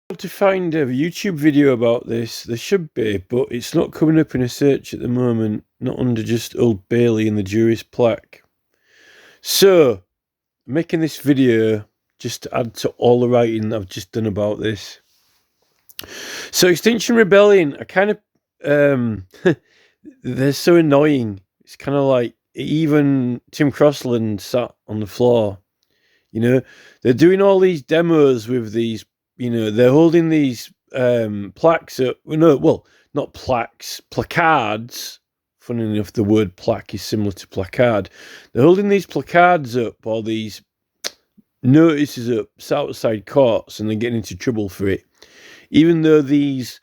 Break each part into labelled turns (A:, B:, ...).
A: To find a YouTube video about this. There should be, but it's not coming up in a search at the moment, not under just Old Bailey and the jury's plaque. So, making this video just to add to all the writing that I've just done about this. So, Extinction Rebellion, I kind of, they're so annoying. It's kind of like, even Tim Crossland sat on the floor. You know, they're doing all these demos with these, they're holding these plaques up. Well, not plaques, placards. Funny enough, the word plaque is similar to placard. They're holding these placards up, or these notices up outside courts, and they're getting into trouble for it. Even though these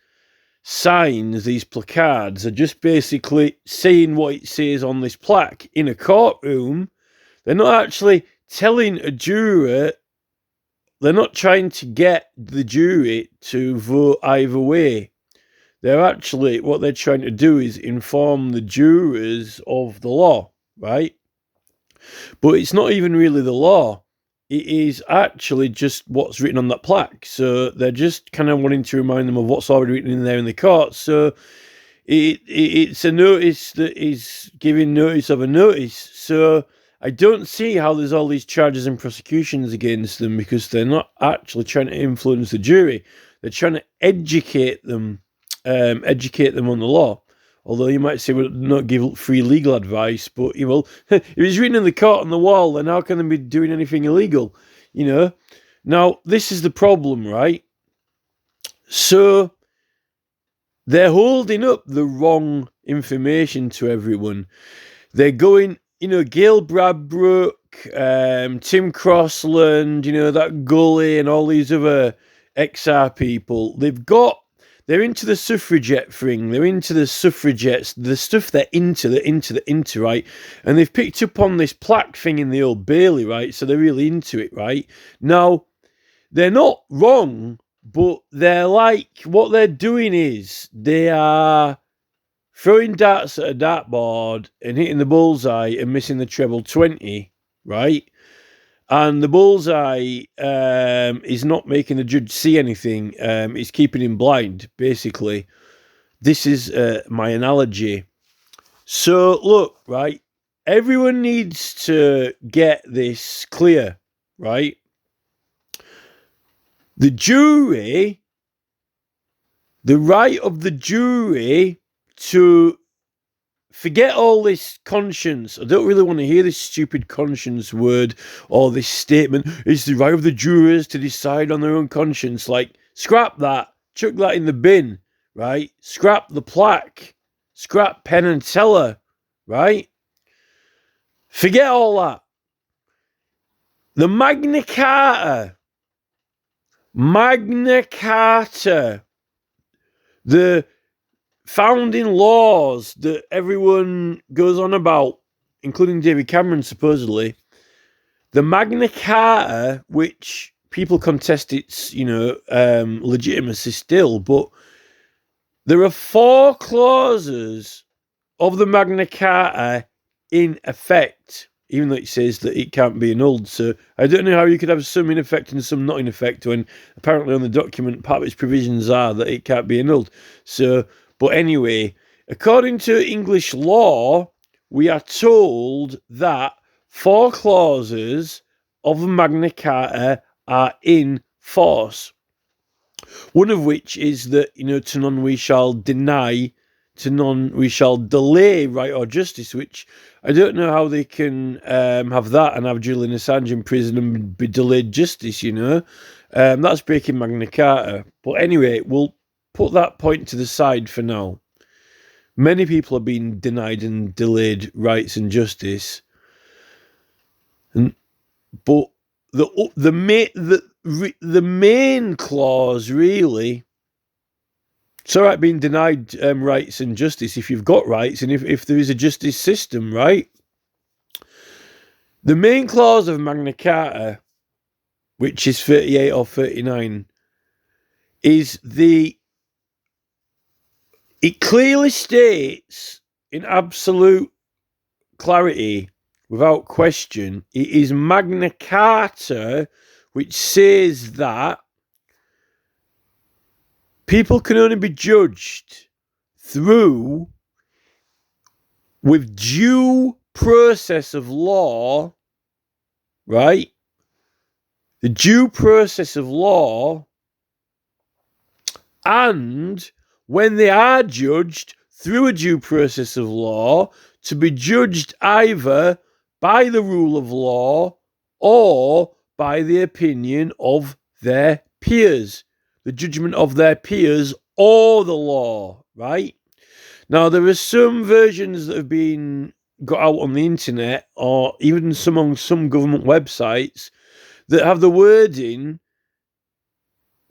A: signs, these placards, are just basically saying what it says on this plaque in a courtroom. They're not actually telling a juror, they're not trying to get the jury to vote either way. They're actually, what they're trying to do is inform the jurors of the law, right? But it's not even really the law. It is actually just what's written on that plaque. So they're just kind of wanting to remind them of what's already written in there in the court. So it's a notice that is giving notice of a notice. So I don't see how there's all these charges and prosecutions against them, because they're not actually trying to influence the jury. They're trying to educate them on the law. Although you might say, well, not give free legal advice, but if it's written in the court on the wall, then how can they be doing anything illegal? Now this is the problem, right? So they're holding up the wrong information to everyone. They're going, Gail Bradbrook, Tim Crossland, that Gully and all these other XR people. They're into the suffragette thing. They're into the suffragettes, the stuff they're into, right? And they've picked up on this plaque thing in the Old Bailey, right? So they're really into it, right? Now, they're not wrong, but they're like, what they're doing is they are throwing darts at a dartboard and hitting the bullseye and missing the treble 20, right? And the bullseye is not making the judge see anything. It's keeping him blind, basically. This is my analogy. So, look, right? Everyone needs to get this clear, right? The jury, the right of the jury to forget all this conscience. I don't really want to hear this stupid conscience word or this statement. It's the right of the jurors to decide on their own conscience. Like, scrap that. Chuck that in the bin, right? Scrap the plaque. Scrap Penn and Teller, right? Forget all that. The Magna Carta. The founding laws that everyone goes on about, including David Cameron, supposedly. The Magna Carta, which people contest its, legitimacy still, but there are 4 clauses of the Magna Carta in effect, even though it says that it can't be annulled. So I don't know how you could have some in effect and some not in effect, when apparently on the document part of its provisions are that it can't be annulled. So, but anyway, according to English law, we are told that 4 clauses of the Magna Carta are in force. One of which is that, to none we shall deny, to none we shall delay right or justice, which I don't know how they can have that and have Julian Assange in prison and be delayed justice, That's breaking Magna Carta. But anyway, we'll put that point to the side for now. Many people are being denied and delayed rights and justice. But the main clause, really, it's all right being denied rights and justice if you've got rights and if there is a justice system, right? The main clause of Magna Carta, which is 38 or 39, it clearly states in absolute clarity, without question, it is Magna Carta which says that People can only be judged through with due process of law, right? The due process of law, and when they are judged through a due process of law, to be judged either by the rule of law or by the opinion of their peers, the judgment of their peers or the law, right? Now, there are some versions that have been got out on the internet, or even among some government websites, that have the wording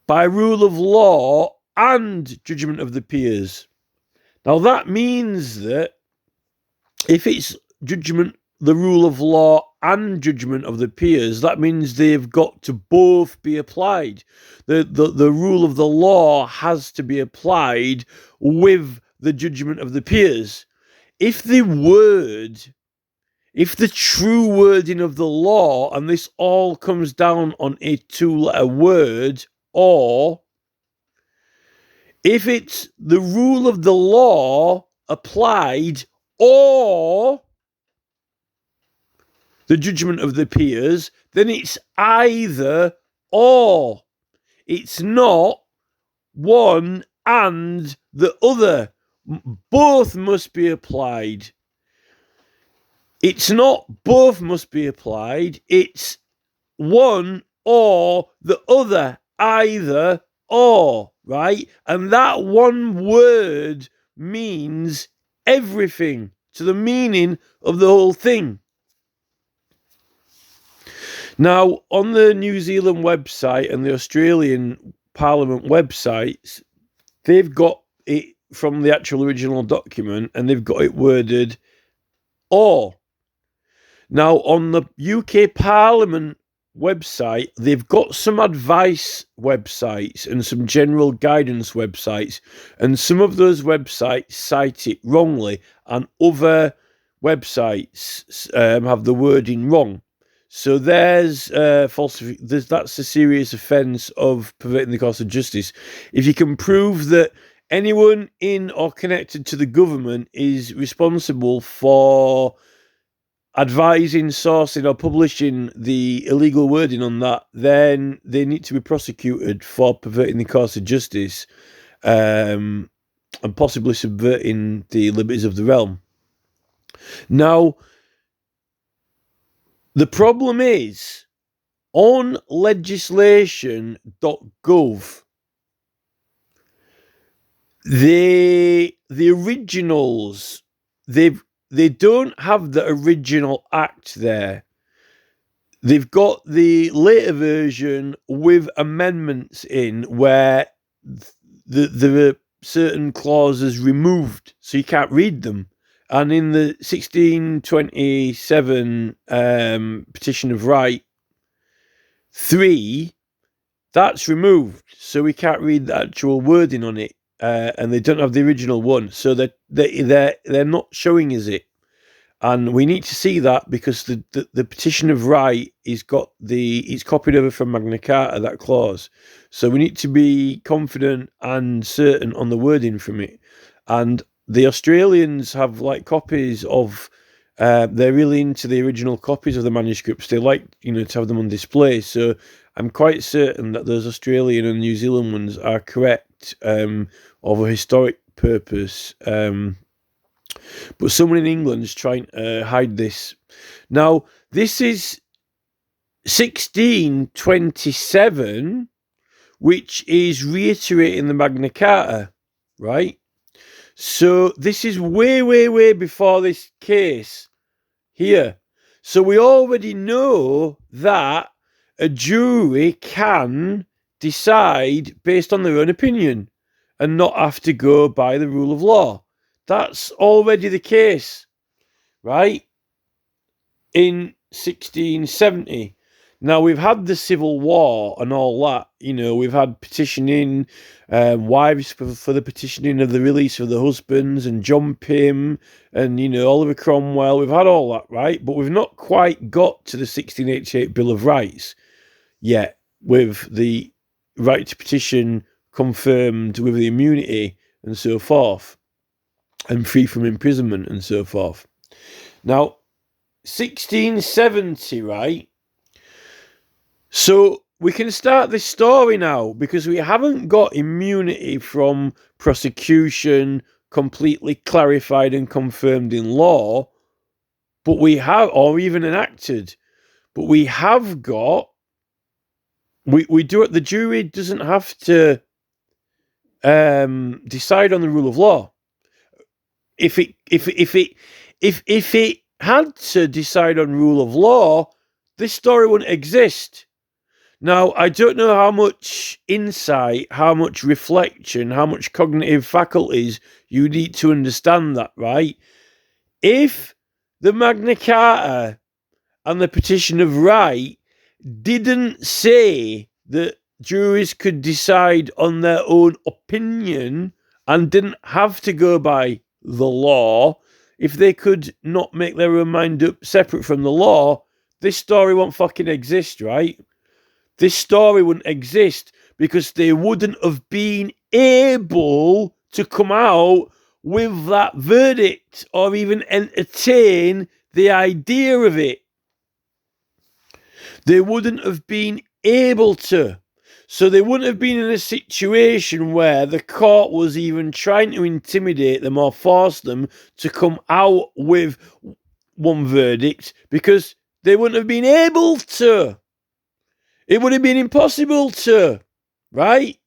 A: by rule of law and judgment of the peers. Now, that means that if it's judgment, the rule of law and judgment of the peers, that means they've got to both be applied. The rule of the law has to be applied with the judgment of the peers. If the true wording of the law, and this all comes down on a 2-letter word, or if it's the rule of the law applied or the judgment of the peers, then it's either or. It's not one and the other. Both must be applied. It's not both must be applied. It's one or the other, either or, right? And that one word means everything to the meaning of the whole thing. Now, on the New Zealand website and the Australian Parliament websites, they've got it from the actual original document, and they've got it worded or. Now, on the UK Parliament website, they've got some advice websites and some general guidance websites, and some of those websites cite it wrongly, and other websites have the wording wrong. So that's a serious offence of perverting the course of justice. If you can prove that anyone in or connected to the government is responsible for advising, sourcing, or publishing the illegal wording on that, then they need to be prosecuted for perverting the course of justice, and possibly subverting the liberties of the realm. Now, the problem is, on legislation.gov, the originals, they don't have the original act there. They've got the later version with amendments in where there are certain clauses removed, so you can't read them. And in the 1627 Petition of Right 3, that's removed, so we can't read the actual wording on it, and they don't have the original one, so they're not showing us it, and we need to see that because the Petition of Right it's copied over from Magna Carta, that clause, so we need to be confident and certain on the wording from it. And the Australians have like copies of. They're really into the original copies of the manuscripts. They like, to have them on display. So I'm quite certain that those Australian and New Zealand ones are correct of a historic purpose. But someone in England's trying to hide this. Now, this is 1627, which is reiterating the Magna Carta, right? So this is way, way, way before this case here. So we already know that a jury can decide based on their own opinion and not have to go by the rule of law. That's already the case, right? In 1670. Now, we've had the Civil War and all that. We've had petitioning, wives for the petitioning of the release of the husbands, and John Pym, and, Oliver Cromwell. We've had all that, right? But we've not quite got to the 1688 Bill of Rights yet, with the right to petition confirmed with the immunity and so forth, and free from imprisonment and so forth. Now, 1670, right? So we can start this story now, because we haven't got immunity from prosecution completely clarified and confirmed in law, but we have, or even enacted, but we have got, we do it, the jury doesn't have to decide on the rule of law. If it had to decide on rule of law, this story wouldn't exist. Now, I don't know how much insight, how much reflection, how much cognitive faculties you need to understand that, right? If the Magna Carta and the Petition of Right didn't say that juries could decide on their own opinion and didn't have to go by the law, if they could not make their own mind up separate from the law, this story won't fucking exist, right? This story wouldn't exist because they wouldn't have been able to come out with that verdict or even entertain the idea of it. They wouldn't have been able to. So they wouldn't have been in a situation where the court was even trying to intimidate them or force them to come out with one verdict, because they wouldn't have been able to. It would have been impossible to, right?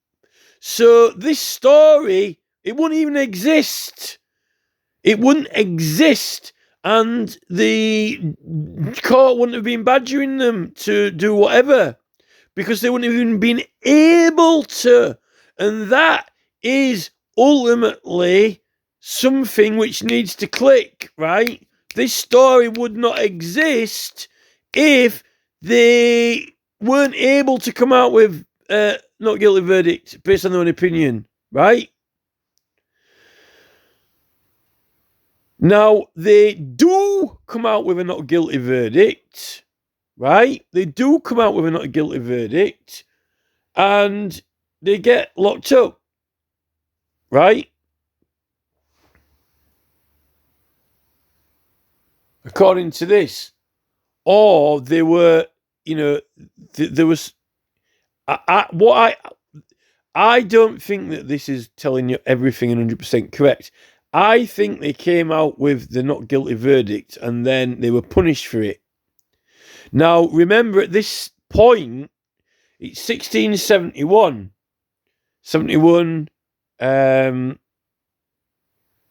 A: So this story, it wouldn't even exist. It wouldn't exist. And the court wouldn't have been badgering them to do whatever, because they wouldn't have even been able to. And that is ultimately something which needs to click, right? This story would not exist if they weren't able to come out with not guilty verdict based on their own opinion, right? Now, they do come out with a not guilty verdict, right? They do come out with a not guilty verdict, and they get locked up, right? According to this. Or they were, there was, I don't think that this is telling you everything 100% correct. I think they came out with the not guilty verdict and then they were punished for it. Now, remember, at this point, it's 1671. 71.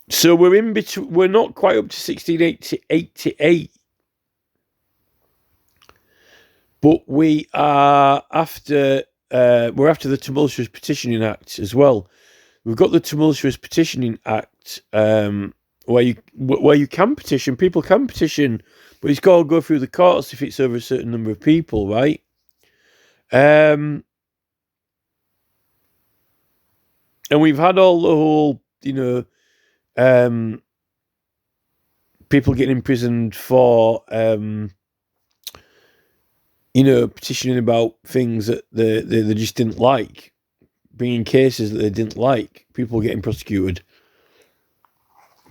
A: So we're in between. We're not quite up to 1688. But we are after. We're after the Tumultuous Petitioning Act as well. We've got the Tumultuous Petitioning Act, where you can petition. People can petition, but it's got to go through the courts if it's over a certain number of people, right? And we've had all the whole, people getting imprisoned for, petitioning about things that they just didn't like, bringing cases that they didn't like, people getting prosecuted.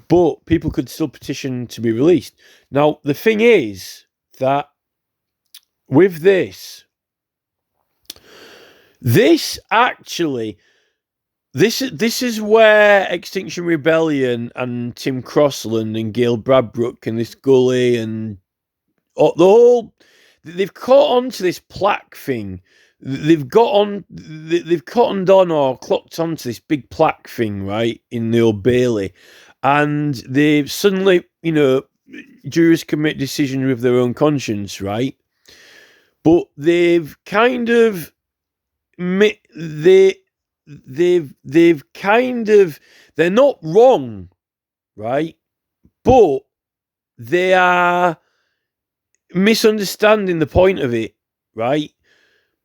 A: But people could still petition to be released. Now, the thing is that with this actually, this is where Extinction Rebellion and Tim Crossland and Gail Bradbrook and this Gully and they've caught on to this plaque thing. They've cottoned on or clocked onto this big plaque thing, right, in the Old Bailey. And they've suddenly, jurors can make decisions with their own conscience, right? But they've kind of, they're not wrong, right? But they are misunderstanding the point of it, right?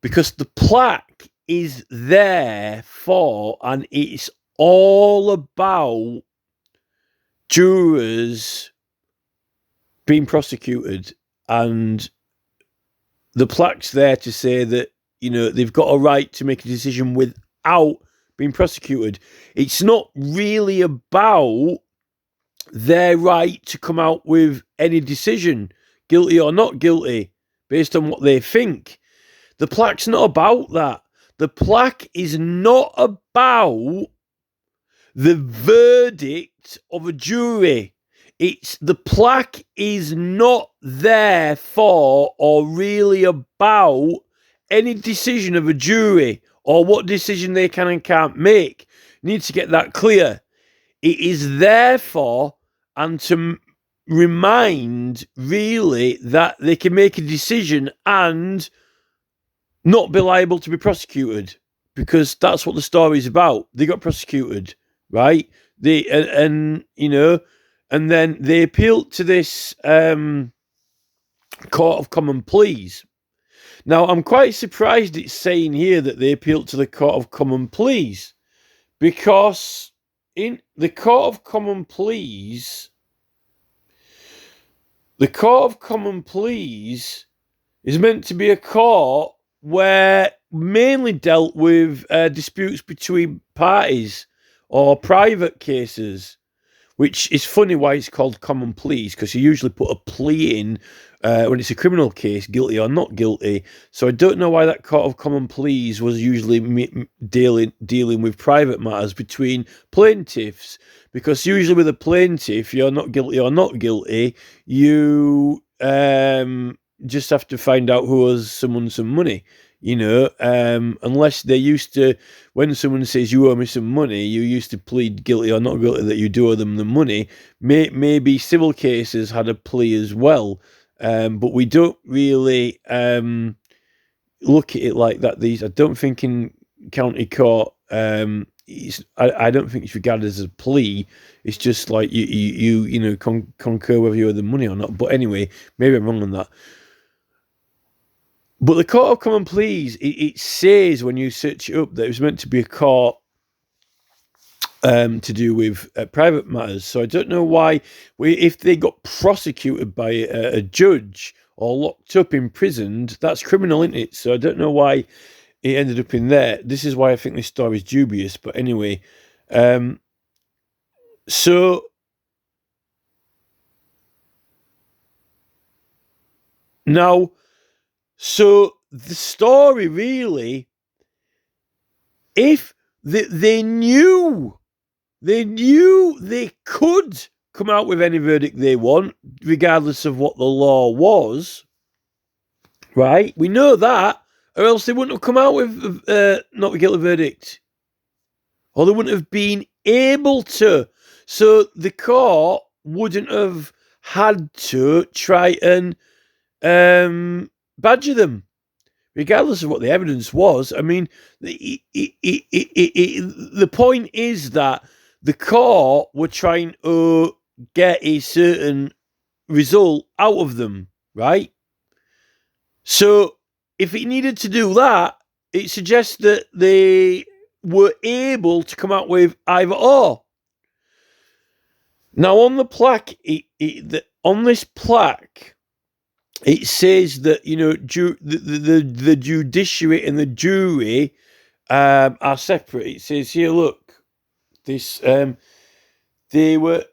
A: Because the plaque is there for, and it's all about jurors being prosecuted, and the plaque's there to say that they've got a right to make a decision without being prosecuted. It's not really about their right to come out with any decision, guilty or not guilty, based on what they think. The plaque's not about that. The plaque is not about the verdict of a jury. The plaque is not there for or really about any decision of a jury or what decision they can and can't make. You need to get that clear. It is there for and to remind really that they can make a decision and not be liable to be prosecuted, because that's what the story is about. They got prosecuted, right? And then they appealed to this Court of Common Pleas. Now, I'm quite surprised it's saying here that they appealed to the Court of Common Pleas, because in the Court of Common Pleas, is meant to be a court where mainly dealt with disputes between parties or private cases, which is funny why it's called common pleas, because you usually put a plea in when it's a criminal case, guilty or not guilty. So I don't know why that Court of Common Pleas was usually dealing with private matters between plaintiffs, because usually with a plaintiff, you're not guilty or not guilty, you just have to find out who owes someone some money. Unless they used to, when someone says you owe me some money, you used to plead guilty or not guilty that you do owe them the money. Maybe civil cases had a plea as well, but we don't really look at it like that. I don't think in county court, I don't think it's regarded as a plea. It's just like you concur whether you owe the money or not. But anyway, maybe I'm wrong on that. But the Court of Common Pleas, it says when you search it up that it was meant to be a court to do with private matters. So I don't know why, if they got prosecuted by a judge or locked up, imprisoned, that's criminal, isn't it? So I don't know why it ended up in there. This is why I think this story is dubious. But anyway, so now... So the story really, if they knew they could come out with any verdict they want, regardless of what the law was, right? We know that, or else they wouldn't have come out with not a guilty verdict, or they wouldn't have been able to. So the court wouldn't have had to try and badger them, regardless of what the evidence was. I mean, the point is that the court were trying to get a certain result out of them, right? So if it needed to do that, it suggests that they were able to come out with either or. Now, on the plaque, on this plaque, it says that, the judiciary and the jury are separate. It says here, look, this they were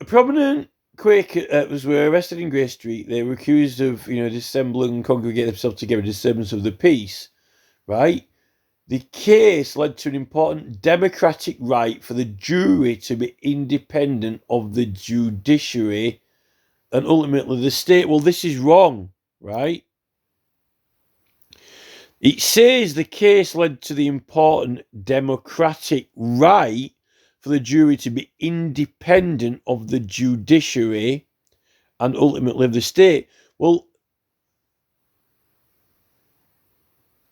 A: prominent Quakers were arrested in Grey Street. They were accused of, dissembling and congregating themselves together, disturbance of the peace, right? The case led to an important democratic right for the jury to be independent of the judiciary and ultimately the state. Well, this is wrong, right? It says the case led to the important democratic right for the jury to be independent of the judiciary and ultimately of the state. Well,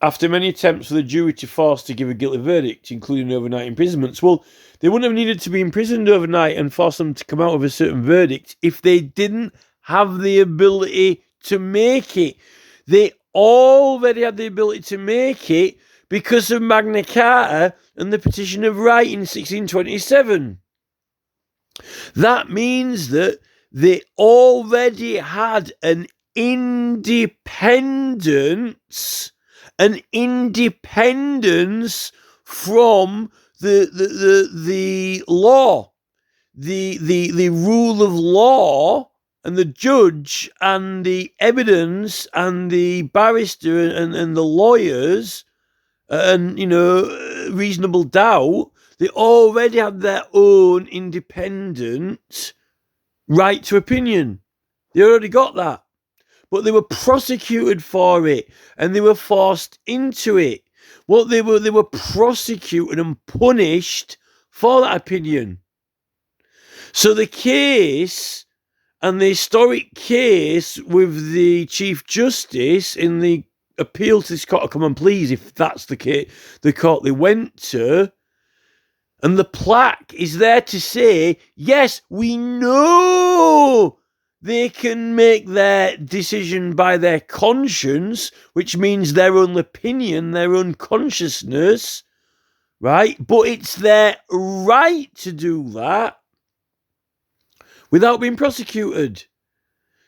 A: after many attempts for the jury to force to give a guilty verdict, including overnight imprisonments, well, they wouldn't have needed to be imprisoned overnight and force them to come out with a certain verdict if they didn't have the ability to make it. They already had the ability to make it because of Magna Carta and the Petition of Right in 1627. That means that they already had an independence from the law, the rule of law, and the judge and the evidence and the barrister and the lawyers and, reasonable doubt. They already have their own independent right to opinion. They already got that. But they were prosecuted for it, and they were forced into it. They were prosecuted and punished for that opinion. So the case, and the historic case with the Chief Justice in the appeal to this Court of Common Pleas, if that's the case, the court they went to, and the plaque is there to say, yes, we know they can make their decision by their conscience, which means their own opinion, their own consciousness, right? But it's their right to do that without being prosecuted.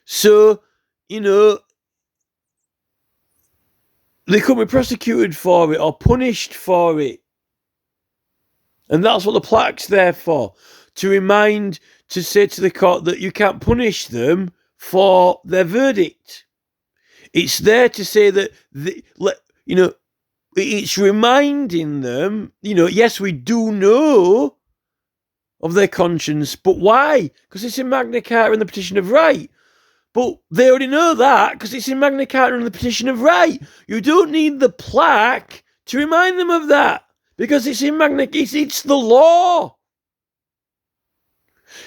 A: So, they could be prosecuted for it or punished for it. And that's what the plaque's there for. To say to the court that you can't punish them for their verdict. It's there to say that, it's reminding them, yes, we do know of their conscience, but why? Because it's in Magna Carta and the Petition of Right. But they already know that because it's in Magna Carta and the Petition of Right. You don't need the plaque to remind them of that because it's in Magna Carta. It's the law.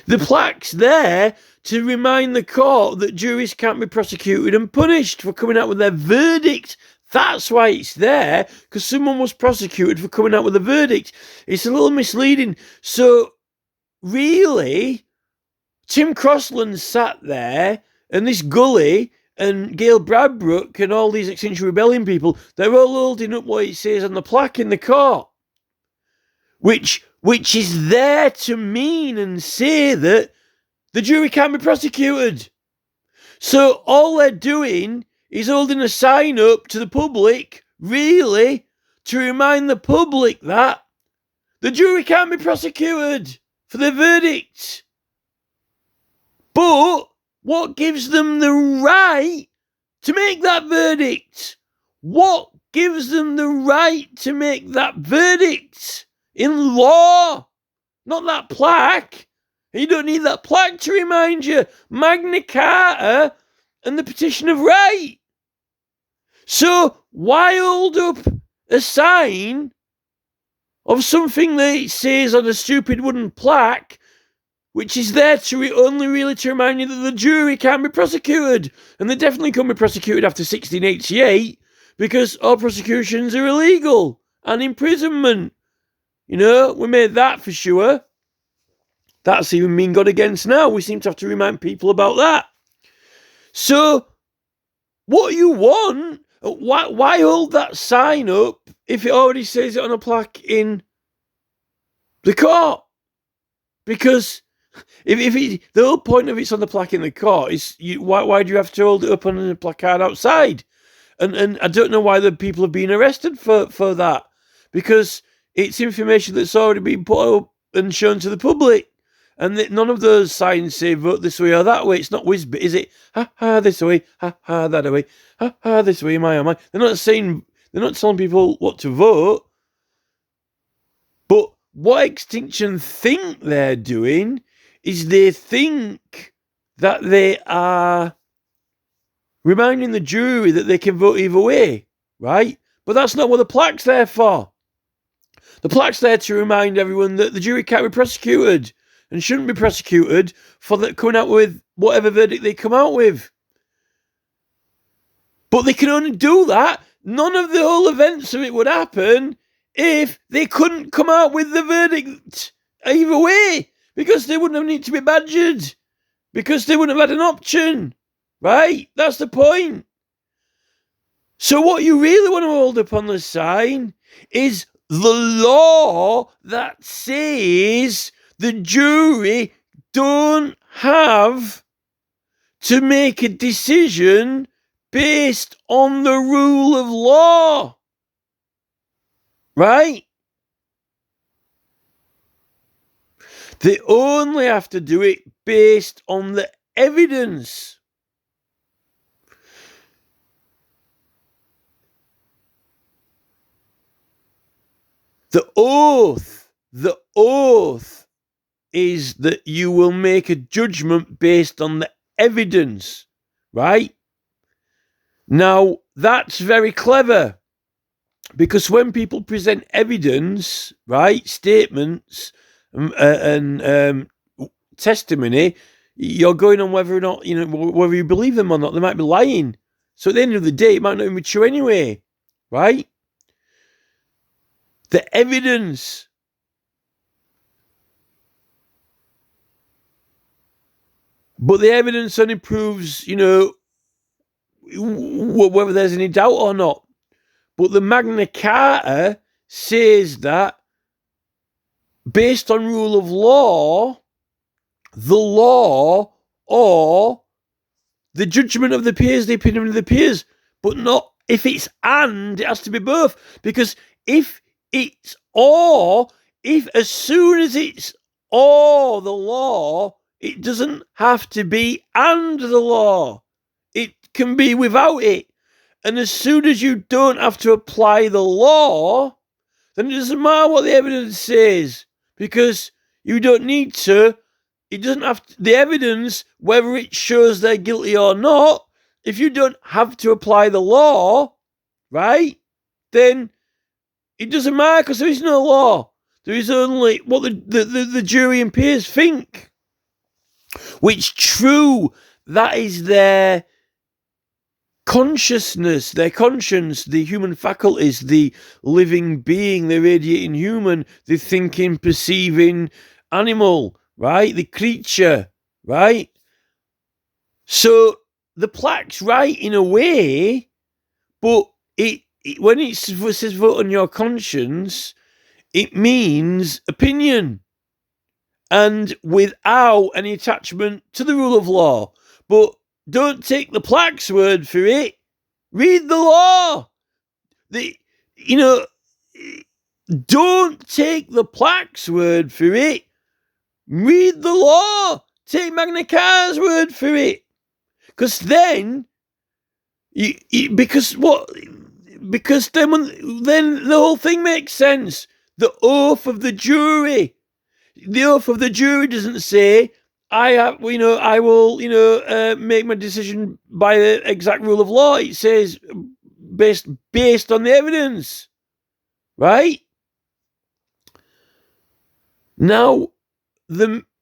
A: The plaque's there to remind the court that juries can't be prosecuted and punished for coming out with their verdict. That's why it's there, because someone was prosecuted for coming out with a verdict. It's a little misleading. So, really, Tim Crossland sat there, and this Gully and Gail Bradbrook and all these Extinction Rebellion people, they're all holding up what it says on the plaque in the court, which is there to mean and say that the jury can't be prosecuted. So all they're doing is holding a sign up to the public, really, to remind the public that the jury can't be prosecuted for their verdict. But what gives them the right to make that verdict? What gives them the right to make that verdict? In law, not that plaque. You don't need that plaque to remind you. Magna Carta and the Petition of Right. So why hold up a sign of something that it says on a stupid wooden plaque, which is there to only really to remind you that the jury can't be prosecuted, and they definitely can't be prosecuted after 1688 because all prosecutions are illegal and imprisonment. We made that for sure. That's even been gone against now. We seem to have to remind people about that. So, what you want? Why hold that sign up if it already says it on a plaque in the court? Because if the whole point of it's on the plaque in the court is why do you have to hold it up on a placard outside? And I don't know why the people have been arrested for that, because it's information that's already been put up and shown to the public. And none of those signs say vote this way or that way. It's not Whizbit, is it? Ha ha this way, ha ha that way, ha ha this way, my oh my. They're not telling people what to vote. But what Extinction think they're doing is they think that they are reminding the jury that they can vote either way, right? But that's not what the plaque's there for. The plaque's there to remind everyone that the jury can't be prosecuted and shouldn't be prosecuted for coming out with whatever verdict they come out with. But they can only do that. None of the whole events of it would happen if they couldn't come out with the verdict either way, because they wouldn't have needed to be badgered, because they wouldn't have had an option, right? That's the point. So what you really want to hold up on the sign is the law that says the jury don't have to make a decision based on the rule of law. Right? They only have to do it based on the evidence. The oath is that you will make a judgment based on the evidence, right? Now, that's very clever, because when people present evidence, right, statements and testimony, you're going on whether or not, whether you believe them or not. They might be lying. So at the end of the day, it might not even be true anyway, right? The evidence. But the evidence only proves, whether there's any doubt or not. But the Magna Carta says that based on rule of law, the law or the judgment of the peers, the opinion of the peers, but not if it's and, it has to be both. Because if it's or, if as soon as it's or the law, it doesn't have to be and the law. It can be without it. And as soon as you don't have to apply the law, then it doesn't matter what the evidence says, because you don't need to. It doesn't have to, the evidence, whether it shows they're guilty or not, if you don't have to apply the law, right, then it doesn't matter, because there is no law. There is only what the jury and peers think. Which, true, that is their consciousness, their conscience, the human faculties, the living being, the radiating human, the thinking, perceiving animal, right? The creature, right? So the plaque's right in a way, but when it says vote on your conscience, it means opinion and without any attachment to the rule of law. But don't take the plaque's word for it. Read the law. Don't take the plaque's word for it. Read the law. Take Magna Carta's word for it. Because then, because then the whole thing makes sense. The oath of the jury. The oath of the jury doesn't say, I will, make my decision by the exact rule of law. It says based on the evidence, right? Now,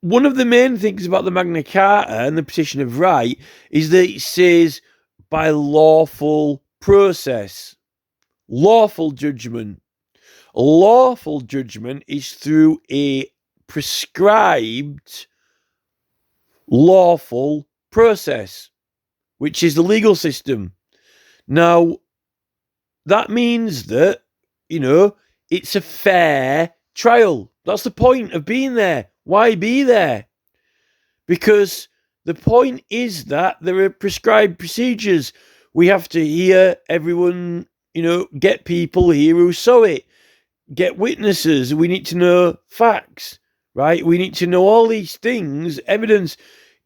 A: one of the main things about the Magna Carta and the Petition of Right is that it says by lawful process, lawful judgment. Lawful judgment is through a prescribed lawful process, which is the legal system. Now, that means that, it's a fair trial. That's the point of being there. Why be there? Because the point is that there are prescribed procedures. We have to hear everyone, get people here who saw it, get witnesses. We need to know facts, right? We need to know all these things, evidence,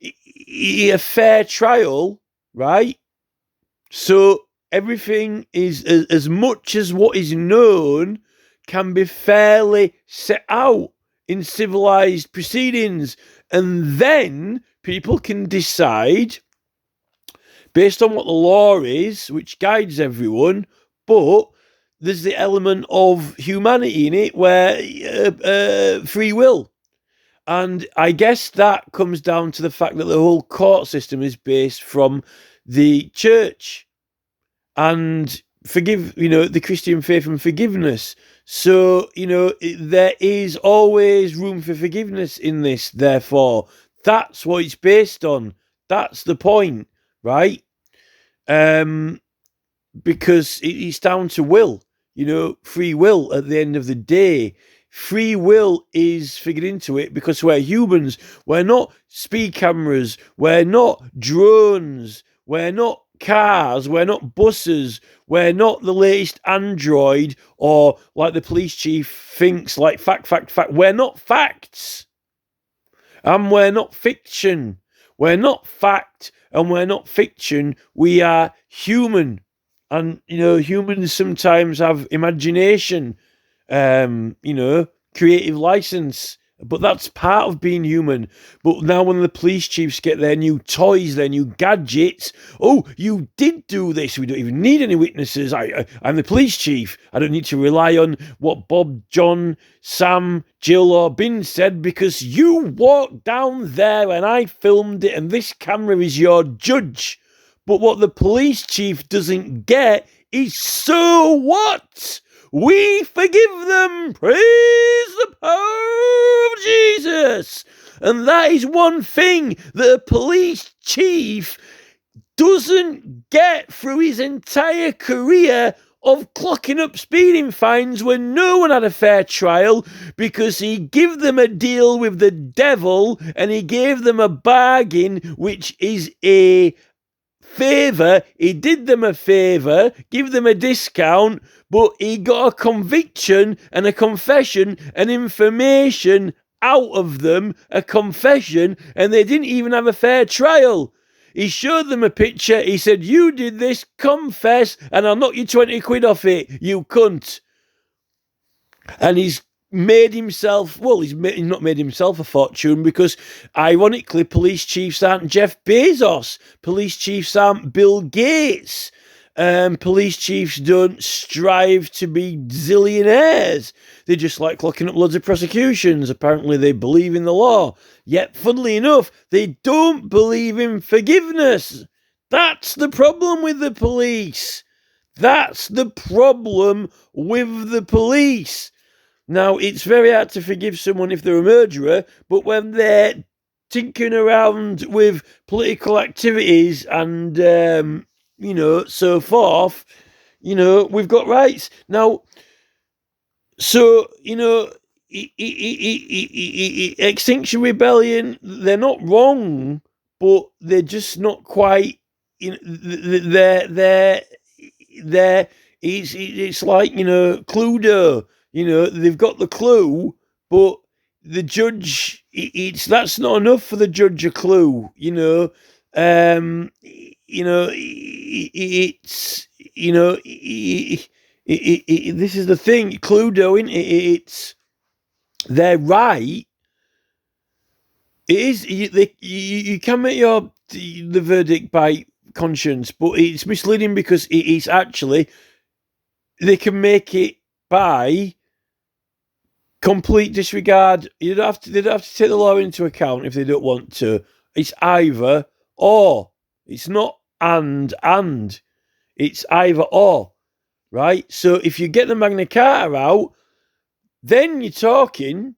A: a fair trial, right? So everything is as much as what is known can be fairly set out in civilized proceedings, and then people can decide based on what the law is, which guides everyone. But there's the element of humanity in it, where free will. And I guess that comes down to the fact that the whole court system is based from the church and the Christian faith and forgiveness. So, there is always room for forgiveness in this, therefore. That's what it's based on. That's the point, right? Because it's down to will, free will at the end of the day. Free will is figured into it because we're humans. We're not speed cameras. We're not drones. We're not cars. We're not buses. We're not the latest Android, or like the police chief thinks, like fact. We're not facts. And we're not fiction. We're not fact, and we're not fiction. We are human. And, humans sometimes have imagination, creative license. But that's part of being human. But now when the police chiefs get their new toys, their new gadgets, oh, you did do this. We don't even need any witnesses. I'm the police chief. I don't need to rely on what Bob, John, Sam, Jill or Bin said because you walked down there and I filmed it and this camera is your judge. But what the police chief doesn't get is so what? We forgive them. Praise the power of Jesus. And that is one thing that a police chief doesn't get through his entire career of clocking up speeding fines when no one had a fair trial because he gave them a deal with the devil and he gave them a bargain, which is a favour. He did them a favour, give them a discount, but he got a conviction and a confession and information out of them, a confession, and they didn't even have a fair trial. He showed them a picture. He said, you did this, confess, and I'll knock you 20 quid off it, you cunt. And he's made himself, he's not made himself a fortune because, ironically, police chiefs aren't Jeff Bezos. Police chiefs aren't Bill Gates. Police chiefs don't strive to be zillionaires. They just like clocking up loads of prosecutions. Apparently they believe in the law. Yet, funnily enough, they don't believe in forgiveness. That's the problem with the police. That's the problem with the police. Now, it's very hard to forgive someone if they're a murderer, but when they're tinkering around with political activities and, so forth, we've got rights. Now, so, Extinction Rebellion, they're not wrong, but they're just not quite, it's like, Cluedo. They've got the clue, but the judge, that's not enough for the judge a clue, this is the thing, Cluedo, it's, they're right. It is, you can make the verdict by conscience, but it's misleading because it is actually, they can make it by complete disregard. They'd have to take the law into account if they don't want to. It's either or. It's not and. It's either or, right? So if you get the Magna Carta out, then you're talking,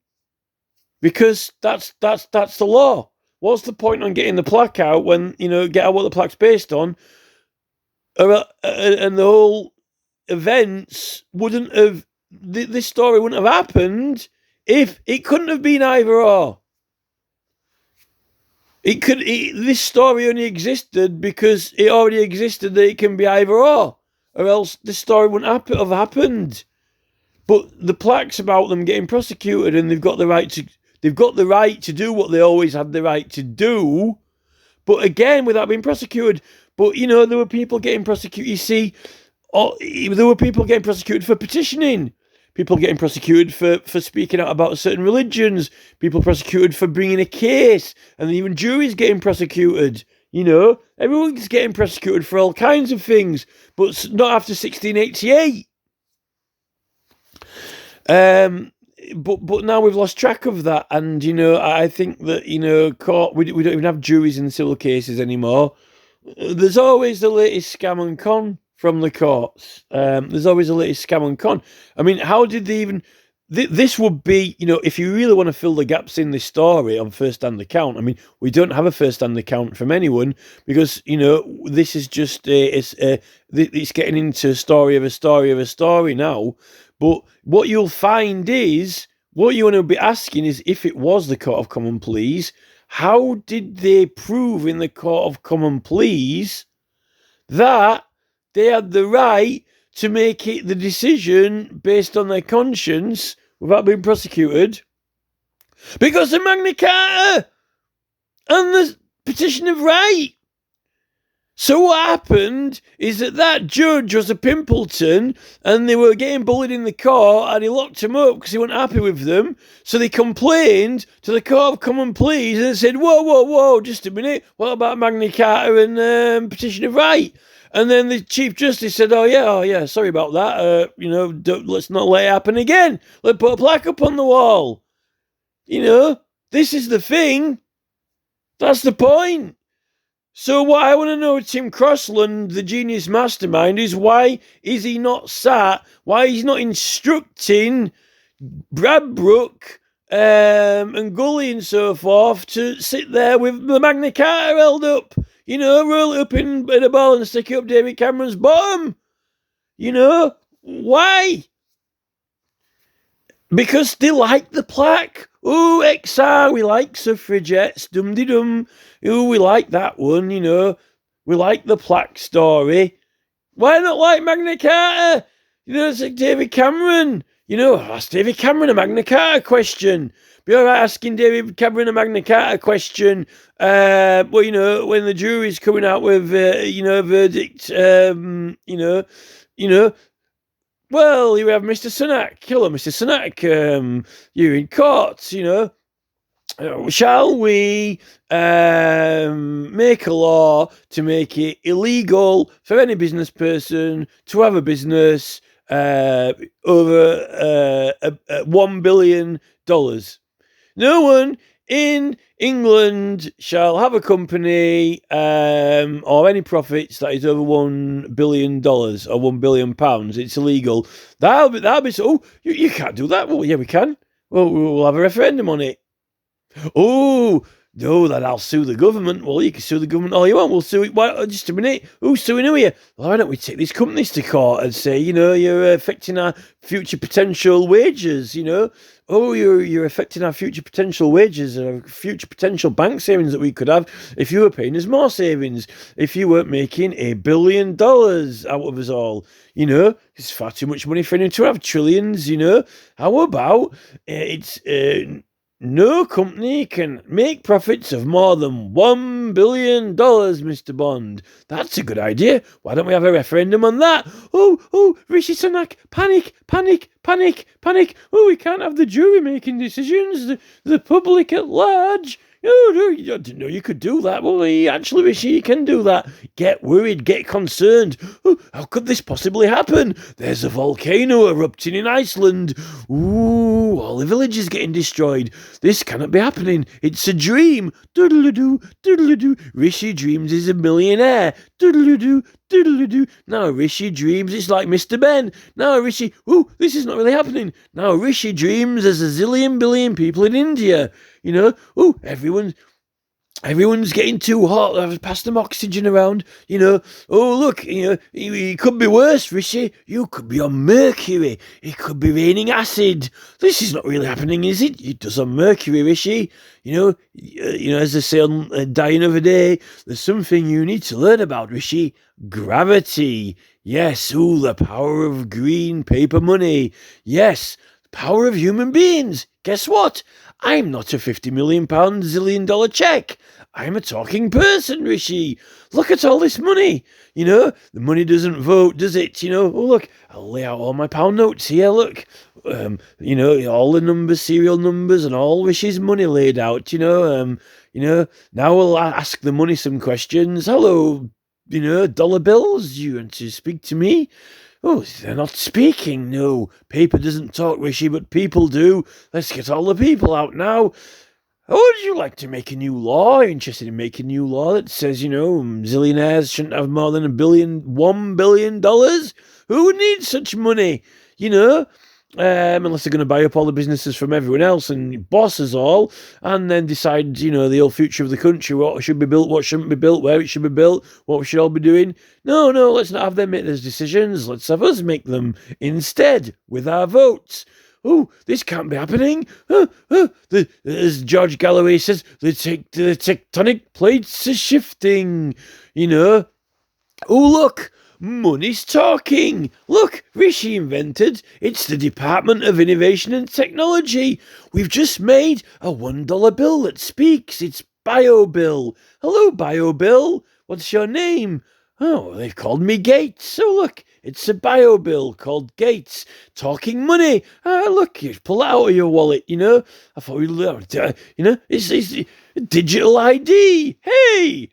A: because that's the law. What's the point on getting the plaque out when, get out what the plaque's based on, and the whole events wouldn't have, this story wouldn't have happened if it couldn't have been either or. This story only existed because it already existed that it can be either or else this story wouldn't have happened. But the plaque's about them getting prosecuted, and they've got the right to do what they always had the right to do, but again, without being prosecuted. But there were people getting prosecuted. You see, there were people getting prosecuted for petitioning, people getting prosecuted for speaking out about certain religions, people prosecuted for bringing a case, and even juries getting prosecuted. Everyone's getting prosecuted for all kinds of things, but not after 1688. But now we've lost track of that, and I think that court, we don't even have juries in civil cases anymore. There's always the latest scam and con from the courts. There's always the latest scam and con. I mean, how did they even? This would be, if you really want to fill the gaps in this story on first-hand account. I mean, we don't have a first-hand account from anyone because this is just it's getting into story of a story now. But what you'll find is, what you want to be asking is, if it was the Court of Common Pleas, how did they prove in the Court of Common Pleas that they had the right to make the decision based on their conscience without being prosecuted? Because of Magna Carta! and the petition of right. So what happened is that judge was a Pimpleton, and they were getting bullied in the court, and he locked them up because he wasn't happy with them. So they complained to the Court of Common Pleas, and they said, whoa, just a minute, what about Magna Carta and petition of right? And then the Chief Justice said, oh yeah, sorry about that. Let's not let it happen again. Let's put a plaque up on the wall. This is the thing. That's the point. So what I want to know, Tim Crossland, the genius mastermind, is why is he not why he's not instructing Bradbrook and Gully and so forth to sit there with the Magna Carta held up, roll it up in a ball and stick it up David Cameron's bottom. Why? Because they like the plaque. Ooh, XR, we like suffragettes, dum-de-dum. Ooh, we like that one, We like the plaque story. Why not like Magna Carta? It's like David Cameron. Ask David Cameron a Magna Carta question. Be all right asking David Cameron a Magna Carta question. When the jury's coming out with, a verdict, well, you have Mr. Sunak. Hello, Mr. Sunak. You're in court, Shall we make a law to make it illegal for any business person to have a business over $1 billion? No one in England shall have a company or any profits that is over $1 billion or £1 billion. It's illegal. That'll be so. Oh, you can't do that. Well, yeah, we can. Well, we'll have a referendum on it. Oh, no, that I'll sue the government. Well, you can sue the government all you want. We'll sue it. Why, just a minute. Who's suing who here? Well, why don't we take these companies to court and say, you're affecting our future potential wages, Oh, you're affecting our future potential wages and future potential bank savings that we could have if you were paying us more savings, if you weren't making $1 billion out of us all. It's far too much money for anyone to have trillions, How about no company can make profits of more than $1 billion, Mr. Bond. That's a good idea. Why don't we have a referendum on that? Oh, Rishi Sunak, panic. Oh, we can't have the jury making decisions. The public at large. Oh, no, I didn't know you could do that. Well, actually, Rishi, you can do that. Get worried, get concerned. Oh, how could this possibly happen? There's a volcano erupting in Iceland. Ooh, all the villages getting destroyed. This cannot be happening. It's a dream. Doodle-doo. Rishi dreams he's a millionaire. Doodle-doo. Now Rishi dreams it's like Mr. Ben. Now Rishi, this is not really happening. Now Rishi dreams there's a zillion billion people in India. Everyone's getting too hot. I've passed them oxygen around. Look, it could be worse, Rishi. You could be on Mercury. It could be raining acid. This is not really happening, is it? It does on Mercury, Rishi. As they say on Die Another Day, there's something you need to learn about, Rishi. Gravity. Yes, the power of green paper money. Yes, the power of human beings. Guess what? I'm not a £50 million zillion dollar check. I'm a talking person, Rishi. Look at all this money. The money doesn't vote, does it? Look, I'll lay out all my pound notes here. Look, all the numbers, serial numbers, and all Rishi's money laid out. Now we'll ask the money some questions. Hello, dollar bills. You want to speak to me? Oh, they're not speaking. No, paper doesn't talk, Rishi, but people do. Let's get all the people out now. Oh, would you like to make a new law? Are you interested in making a new law that says, zillionaires shouldn't have more than $1 billion? Who would need such money? Unless they're going to buy up all the businesses from everyone else and boss us all, and then decide, the whole future of the country, what should be built, what shouldn't be built, where it should be built, what we should all be doing. No, let's not have them make those decisions. Let's have us make them instead with our votes. Oh, this can't be happening. As George Galloway says, the tectonic plates are shifting. Oh, look. Money's talking. Look, Rishi invented. It's the Department of Innovation and Technology. We've just made a $1 bill that speaks. It's Bio Bill. Hello, Bio Bill. What's your name? Oh, they've called me Gates. Oh, look, it's a bio bill called Gates. Talking money. Look, you pull it out of your wallet, I thought it's digital ID. Hey,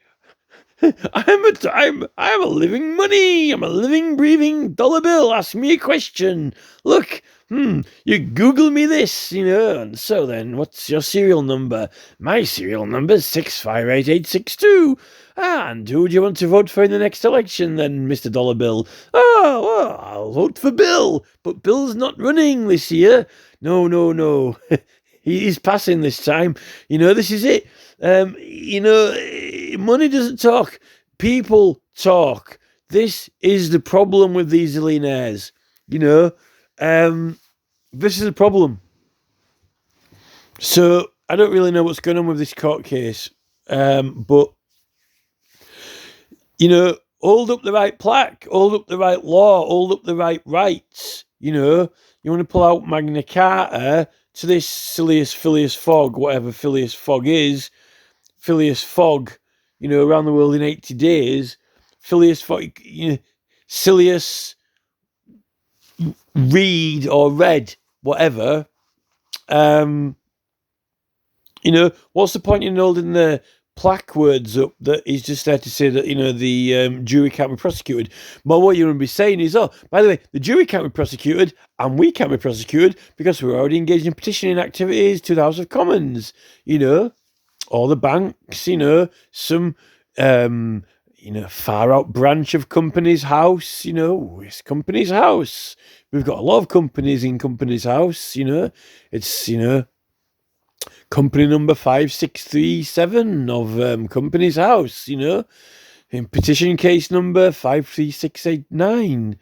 A: I'm a living money. I'm a living, breathing dollar bill. Ask me a question. Look, you Google me this, and so then, what's your serial number? My serial number is 6588862. And who do you want to vote for in the next election then, Mr. Dollar Bill? Oh, well, I'll vote for Bill, but Bill's not running this year. No. He's passing this time. This is it. Money doesn't talk. People talk. This is the problem with these zillionaires. This is a problem. So I don't really know what's going on with this court case. But hold up the right plaque, hold up the right law, hold up the right rights. You want to pull out Magna Carta to this Phileas Fogg, whatever Phileas Fogg is. Phileas Fogg, around the world in 80 days. Phileas Fogg, Silas read or read, whatever. What's the point in holding the plaque words up that is just there to say that, the jury can't be prosecuted? But what you're going to be saying is, by the way, the jury can't be prosecuted and we can't be prosecuted because we're already engaged in petitioning activities to the House of Commons, or the banks, some, far out branch of Companies House, it's Companies House. We've got a lot of companies in Companies House, it's, company number 5637 of Companies House, in petition case number 53689.